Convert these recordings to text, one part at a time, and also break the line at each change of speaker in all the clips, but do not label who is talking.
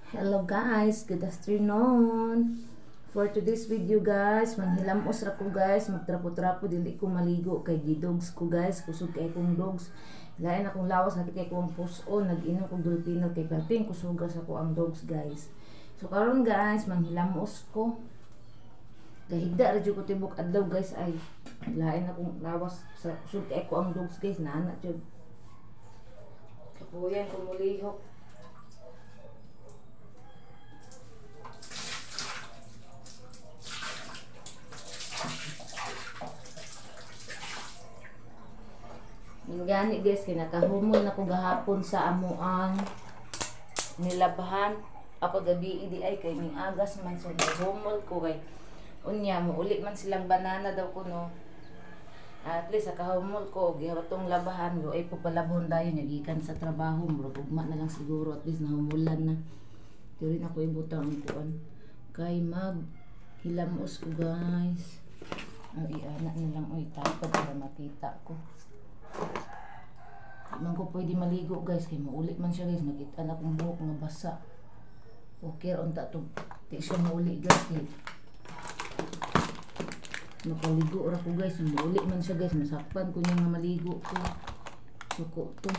Hello guys, good afternoon. For today's video guys, manghilamos ra ko guys, magtrapo-trapo dili ko maligo kay gidogs ko guys, kusog kay kong dogs. Lain akong lawas nakit kay kong puson, nag-inom kong dulpino kay pating kusugas ako ang dogs guys. So karon guys, manghilamos ko. Gahigda ra jud ko tibok adlaw guys ay lain akong lawas sa kusog kay ko ang dogs guys, nana jud. Kapuyan ko mulihok. Gani guys, kinakahumol na ko gahapon sa amuang nilabahan. Ako gabi di ay kay ning agas man so nahumol ko kay unya mo uli man silang banana daw ko no. At least kahumol ko gihatong labahan do ay pupalabhon dayon gikan sa trabaho murag ugma na lang siguro at least nahumulan na. Diri na ko ibutang ang kuan kay mag hilamos ko guys. Ay ana na lang oy tapad para makita ko. Man ko pwede maligo guys kay mauli man siya guys, makita na akong buhok nga basa. Okay on ta to di siya mauli guys kay makaligo ra ko guys, mauli man siya guys, masakpan ko niya nga maligo ko. Suko to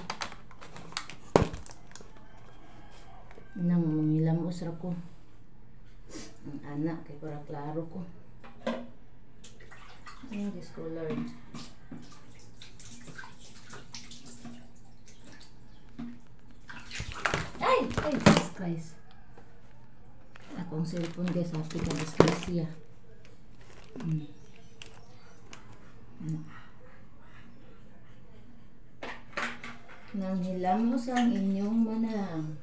nang mangilamos ra ko ang anak kay para klaro ko. This color ay Jesus Christ. Akong cellphone guys, happy ka disgrasya. Nang hilamos ang inyong manang,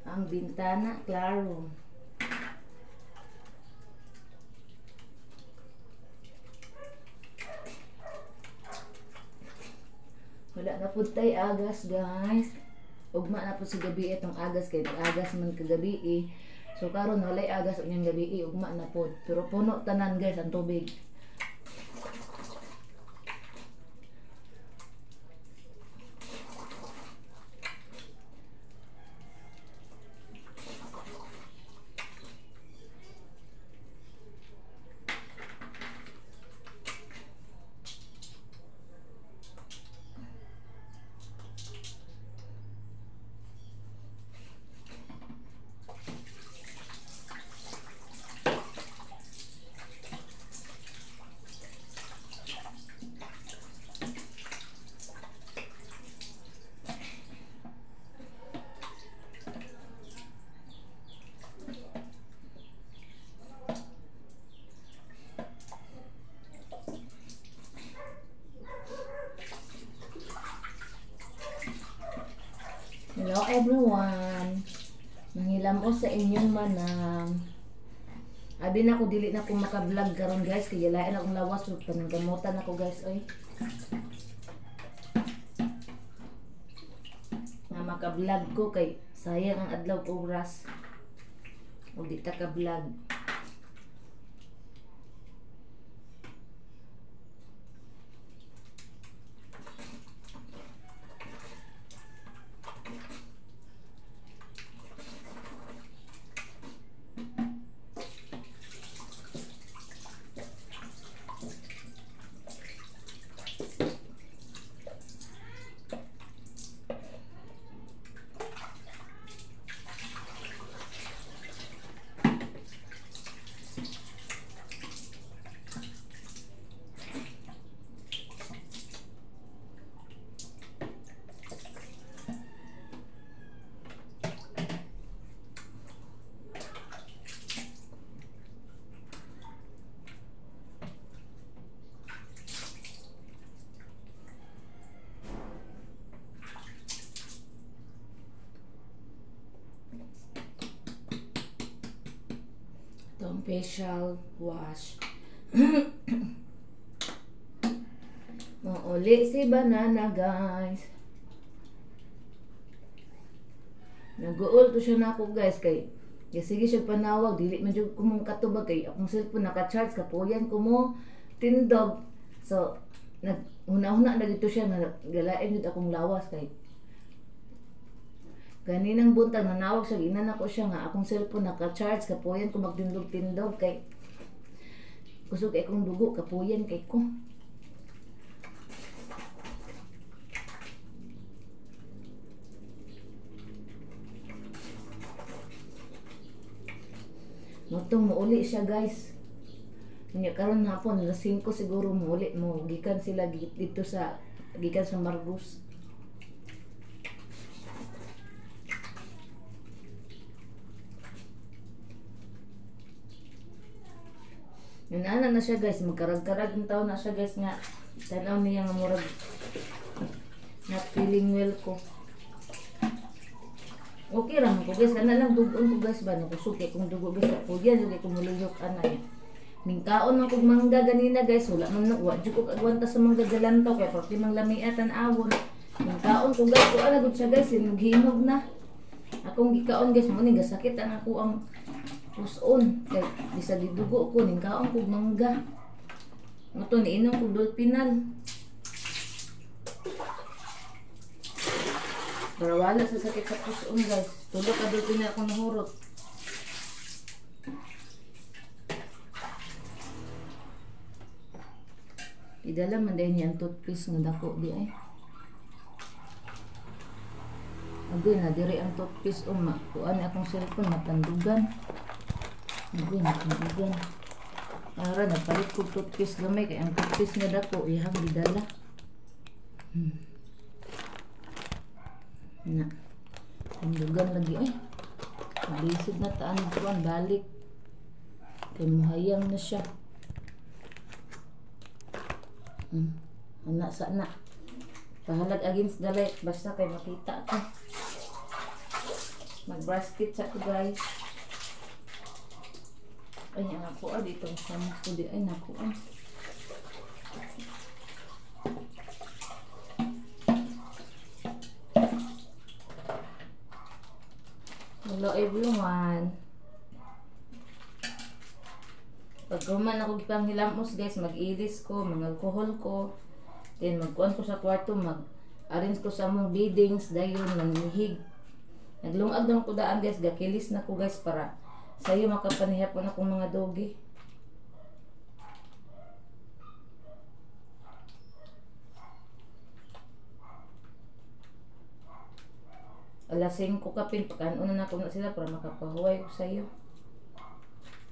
ang bintana klaro. Wala na po tayo agas guys. Ugma na po sa gabi itong agas kay agas man kagabi eh. So karon walay agas unyang gabi eh, ugma na po. Pero puno tanan guys ang tubig. Hello everyone. Nanghilam ko sa inyong manang. Abi na ko dili na ko maka-vlog karon guys kay lain akong lawas ug pananggamutan ako guys oy. Na maka-vlog ko kay sayang ang adlaw oras. Ug di ta ka-vlog. Itong facial wash. Mauli si banana guys. Nag-uul to siya na ako guys kay sige siya panawag dili man jud ko mong katubag kay akong cellphone naka-charge kapuyan ko mo tindog. So nag una-una na dito siya na galain jud akong lawas kay Ganinang buntag nanawag siya, ginan ako siya nga akong cellphone naka-charge, kapuyan ko magtindog-tindog kay kusog kay kong dugo, kapuyan kay ko. Mutong muuli siya guys. Nya karon hapon alas 5 siguro muuli mo gikan sila dito sa gikan sa Margus. Nana na siya guys, magkarag-karag ng taon na siya guys nga tanaw niya nga murag not feeling well ko. Okay ra ko guys, kana lang dugon ko guys ba no kusuki kung dugo guys ako diyan suki ko muluyok anay. Mingkaon man kog mangga ganina guys, wala man wa jud ko agwanta sa mangga galantaw kay pati mang lamiatan awon. Mingkaon ko guys, ko ana gud siya guys, hinog na. Akong gikaon guys mo ni gasakit ang ako ang puson kay bisa gidugo ko ning kaon kog mangga. Moto ni inom kog dolpinal. Para wala sa sakit sa puson guys. Tulo ka dolpinal akong nahurot. Idala man din yan toothpaste nga dako di ay. Agoy na diri ang toothpaste kuan akong cellphone matandugan. Agoy na tandugan. Ara nagpalit ko toothpaste gamay kay ang toothpaste nga dako ihang gidala. Na. Tandugan lagi ay. Bisig na taan kuan balik. Kay muhayang na siya. Anak sa anak. Pahalag against the light. Basta kay makita ko. Mag-brush teeth sa ko guys. Ay, naku dito ang shampoo di. Ay, naku Hello everyone. Pag guman ako gipanghilamos guys, mag-iris ko, mag-alcohol ko. Then magkuan ko sa kwarto, mag-arrange ko sa mong beddings, dayon nanihig. Naglungag lang ko daan guys, gakilis na ko guys para sayo makapanihapon akong mga dogi. Alas 5 kapin, pagkaano na ako na sila para makapahuway ko sayo.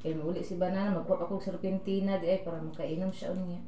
Kaya mauli si Banana, magkuha ako sa serpentina di ay para makainom siya niya.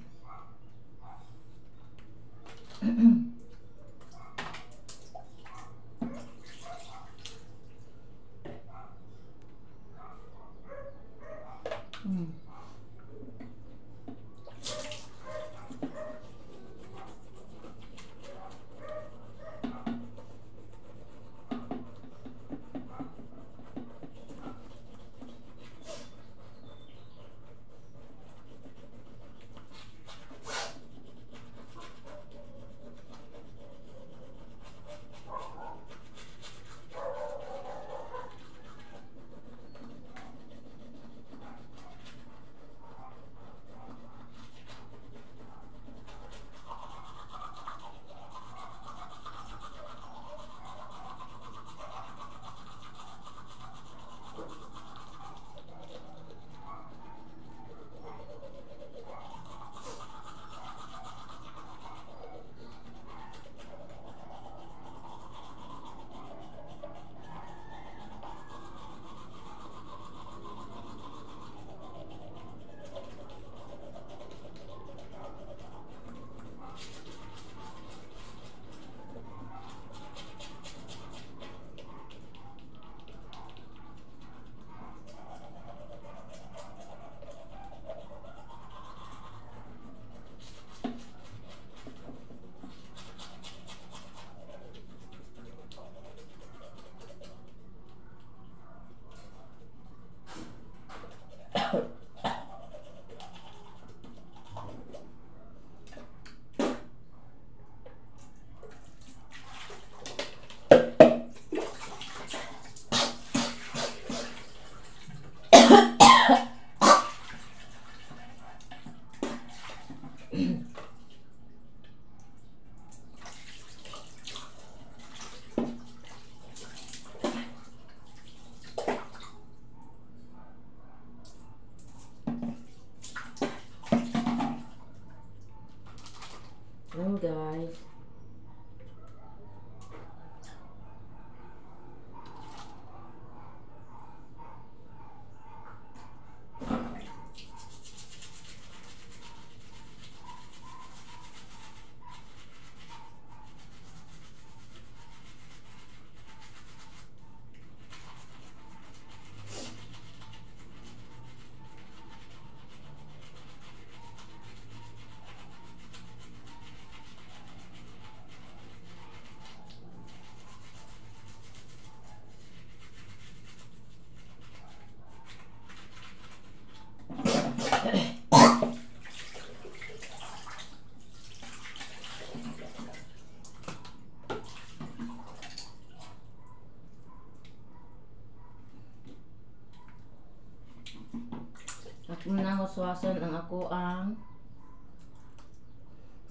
Manangoswason ang ako ang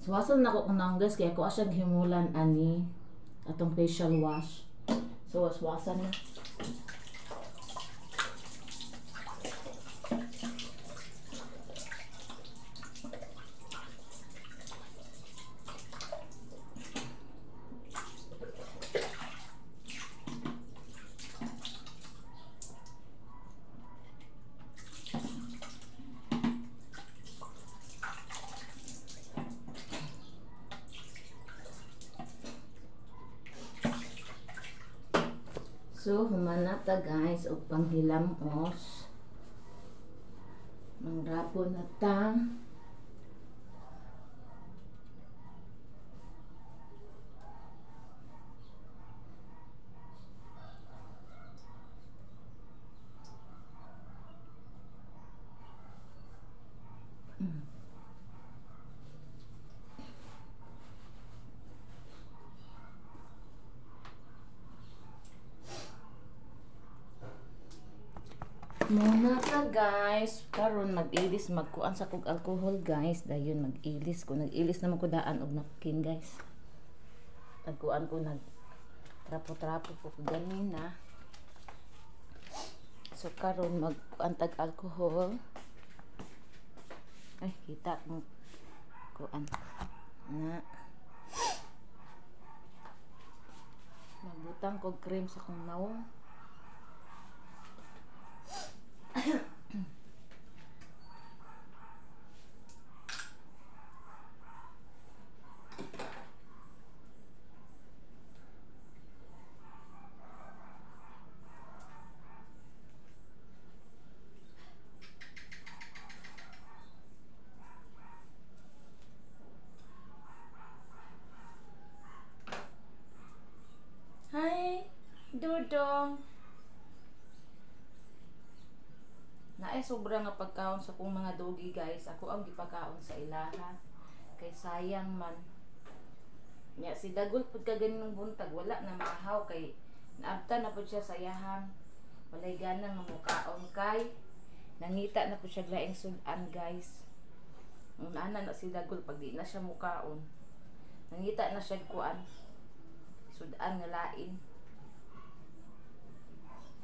swason na ko kung guys kaya ako asya himulan ani atong facial wash. So waswasan na. So, humana ta guys o panghilamos. Mangrapo na ta. Muna ka guys, karon mag-ilis magkuan sa kog alcohol guys, dayon mag-ilis ko, nag-ilis naman ko daan og napkin guys. Nagkuan ko nag trapo-trapo ko ganin na. So karon magkuan tag alcohol. Ay kita mo kuan na. Magbutang ko cream sa kong nawong. Hi, Dudong. Naay sobra nga pagkaon sa kong mga dogi guys. Ako ang gipakaon sa ilaha. Kay sayang man. Nya si Dagol pud ka ganing buntag wala na mahaw kay naabta na pud siya sa yahan. Walay ganang mamukaon kay nangita na pud siya laing sudan guys. Una na si Dagol pag di na siya mukaon. Nangita na siya kuan. Sudan nga lain.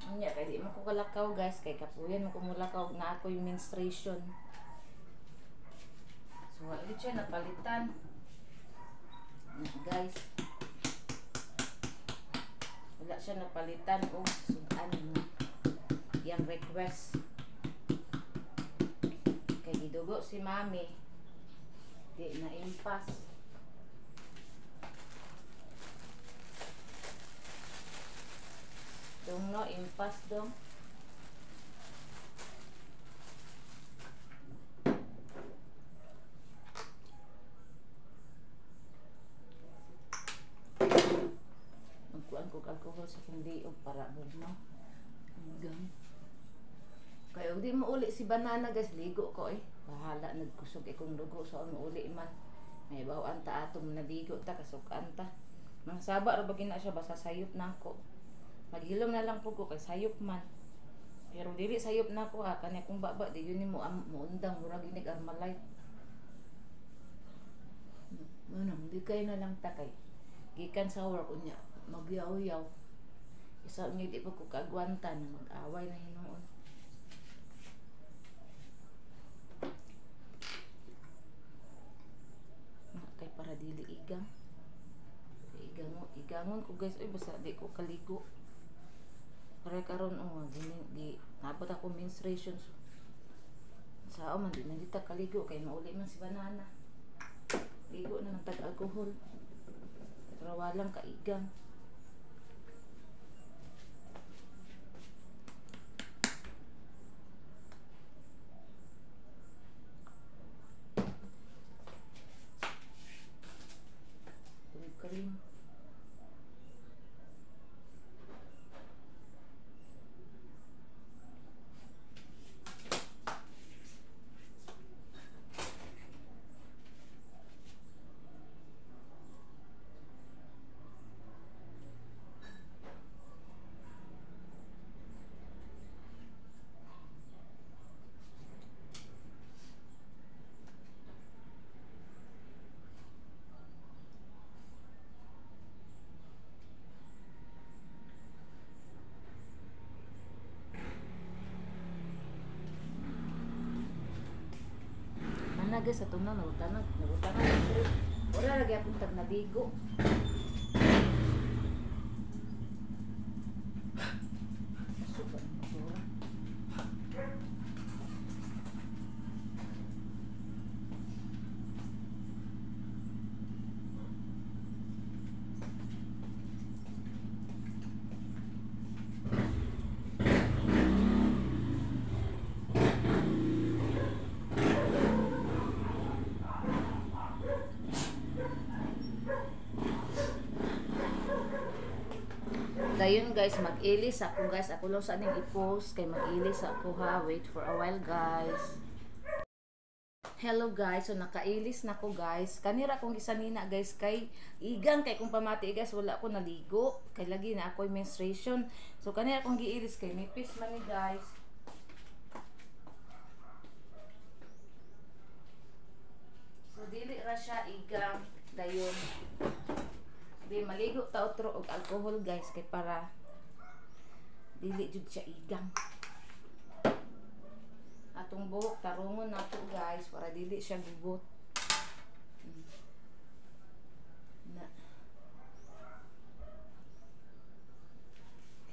Anya kay di man ko kalakaw guys kay kapuyan man ko mulakaw na ako yung menstruation. So wala siya napalitan. Guys. Wala siya napalitan o sudan yang request. Kay gidugo si Mami. Di na impas. Dong no, impas dong. Magkuhan ko alcohol sa kong liog para bugno. Hanggang. Kaya di mo uli si banana guys, ligo ko eh. Bahala nagkusog ikong dugo so mo uli man. May bawaan ta atom na ligo ta kasukan ta. Mga saba ra bagina siya basta sayop na ako. Maghilom na lang po ko kay sayop man. Pero dili sayop na ko ha. Kanya kung baba, di yun mo undang. Murag inig armalay. Ano, di kayo na lang takay. Gikan sa work unya. Magyaw-yaw. Isa niya di pa ko kagwanta na mag-away na hinoon. Kay para dili igang. Igangon ko guys. Ay basta di ko kaligo. Para karon di nabot ako menstruation sa man di nandita kaligo kay mauli man si banana ligo na ng tag alcohol pero walang kaigang cream. na guys, atong na nagutanan. Wala lagi akong tag nabigo. Dayon guys, mag-ilis ako guys. Ako lang sa aning i-post kay mag-ilis ako ha. Wait for a while guys. Hello guys, so nakailis na ko guys. Kanira kong gisanina guys kay igang kay kung pamati guys wala ko naligo kay lagi na ako menstruation. So kanira kong giilis kay nipis man ni guys. So dili ra siya igang dayon. Di maligo ta otro og alcohol guys kay para dili jud siya igang. Atong buhok tarungon nato guys para dili siya gugot. Na.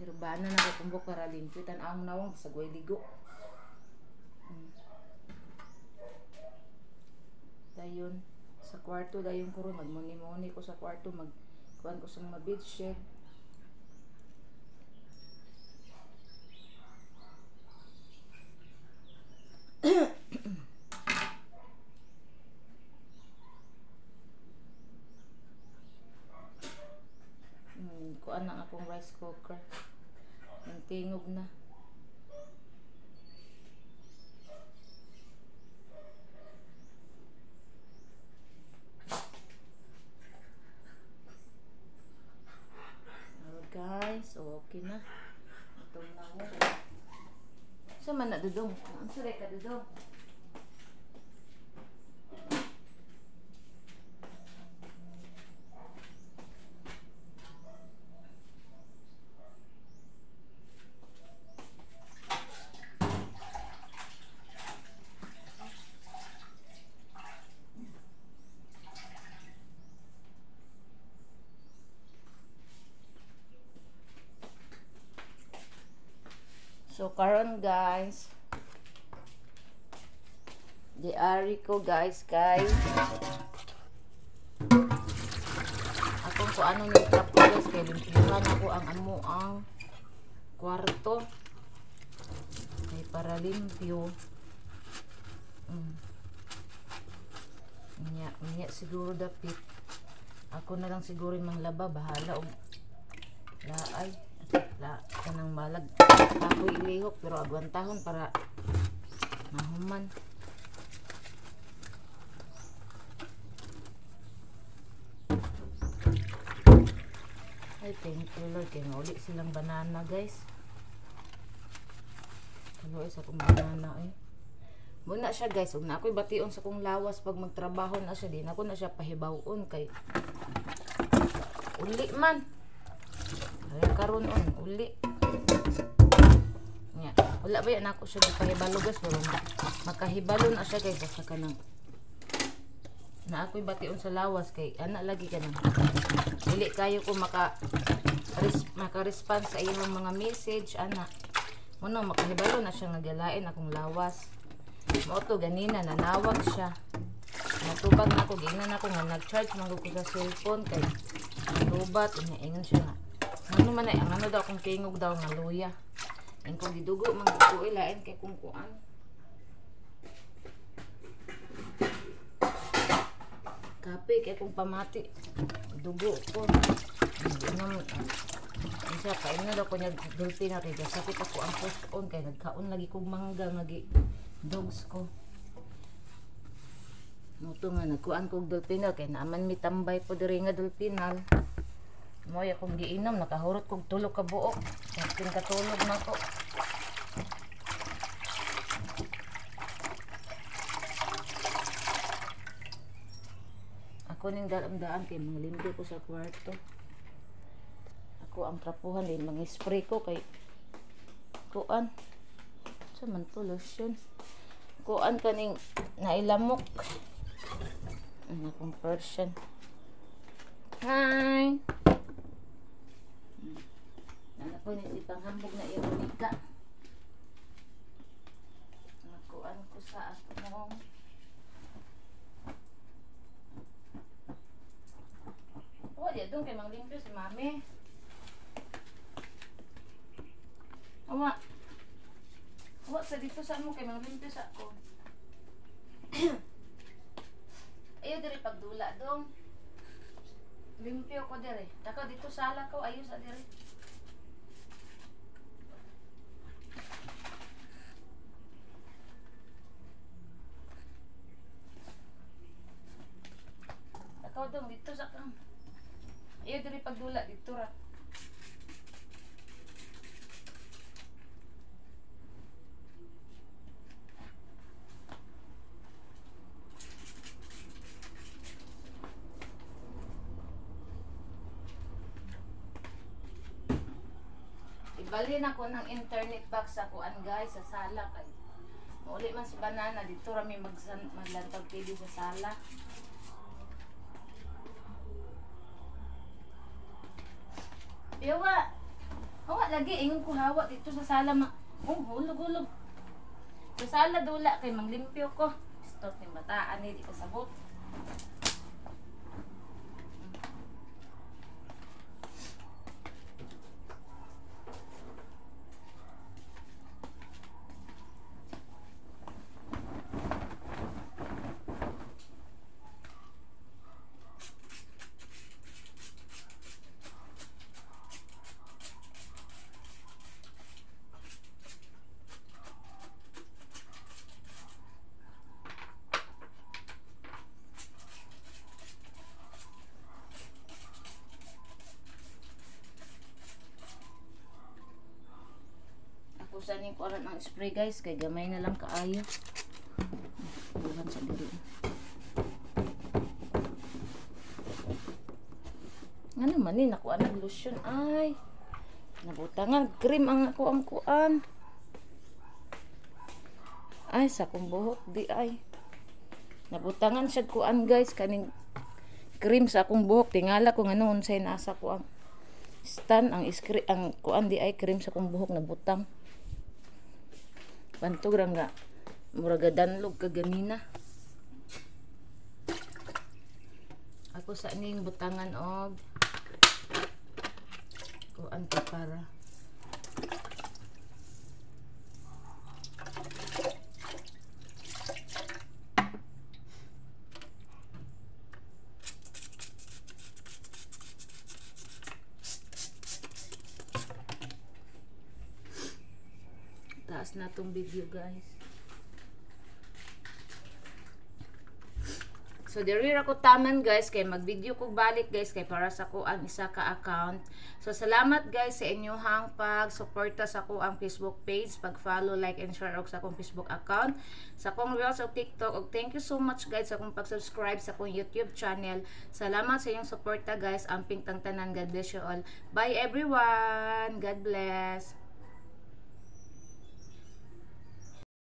Hirbana na ko buhok para limpitan ang nawang sa guay ligo. Dayon sa kwarto dayon ko ron magmuni-muni ko sa kwarto kuan ko sa mga bedsheet. Kuan na akong rice cooker. Ang tingog na. Guys, okay na. Itong na mo. Sa man na dudong? Ang suray ka dudong? So karon guys, diary ko guys kay akong ko ano ni trap ko guys kay limpihan ako ang amo ang kwarto kay para limpyo. Nya siguro dapit ako na lang siguro manglaba bahala og laay kanang malag ako'y ilihok pero agwantahon para mahuman. Ay thank you Lord kaya nga uli silang banana guys. Kaluoy sa kong banana muna siya guys ug na ako'y bation sa kong lawas pag magtrabaho na siya din ako na siya pahibawon kay uli man ay karon uli nya wala ba yan ako siya pahibalo guys pero makahibalo na siya guys basta kanang na ako'y bation sa lawas kay ana lagi kanang dili kayo ko maka-response sa iyong mga message ana muna makahibalo na siya nagalain akong lawas mo to ganina nanawag siya natubag na ako gingnan ako nga nag-charge man ko sa cellphone kay tubat inaingon siya nga ano man ay ang ano daw kung kingog daw nga luya ang kung gidugo man ko ilain kay kung kuan kape kay kung pamati dugo ko ano siya kain na daw ko niya dulpi na kay sakit ako ang post-on kay nagkaon lagi kong mangga lagi dogs ko muto nga nagkuan kong dulpinal kay naaman mi tambay po diri nga dulpinal mo ya kong giinom nakahurot kog tulog ka buok kaya katulog na ko ako ning daram-daan kay mga limpyo ko sa kwarto ako ang trapuhan din mga spray ko kay kuan sa man to lotion kuan kaning nailamok. Ano kong Persian. Hi! Ano po ni panghambog na ironika. Nakuan ko sa atong di doon kay mang limpyo si mami. Awa sa dito sa mo kay mang limpyo sa ako. Ayaw diri pagdula dong. Limpyo ko diri. Taka dito sala ko ayo sa diri. Taka dong dito sa kam. Ayaw diri pagdula dito ra. Ibalhin ako ng internet box sa kuan guys sa sala kay. Mauli man si banana dito ra mi maglantag TV sa sala. Yawa. Hawa lagi ingon ko hawa dito sa sala hulog-hulog. Sa sala dula kay manglimpyo ko. Stop ni bataan ni di ka sabot. Kusanin ko aran ang spray guys kay gamay na lang kaayo. Buhan sa diri. Ano man ni nakuha ng lotion ay. Nabutangan cream ang ako ang kuan. Ay sa kong buhok di ay. Nabutangan siya kuan guys kaning cream sa akong buhok tingala ko ngano unsay nasa ko ang stand ang kuan di ay cream sa akong buhok nabutang. Bantog ram nga muraga danlog kaganina. Ako sa ning butangan og kuan pa para taas na tong video guys. So diri ra ko taman guys kay mag-video ko balik guys kay para sa ko ang isa ka account. So salamat guys sa inyohang pag-suporta sa ko ang Facebook page, pag-follow, like and share og sa akong Facebook account, sa akong Reels og TikTok og thank you so much guys sa akong pag-subscribe sa akong YouTube channel. Salamat sa inyong suporta guys. Amping tang tanan. God bless you all. Bye everyone. God bless.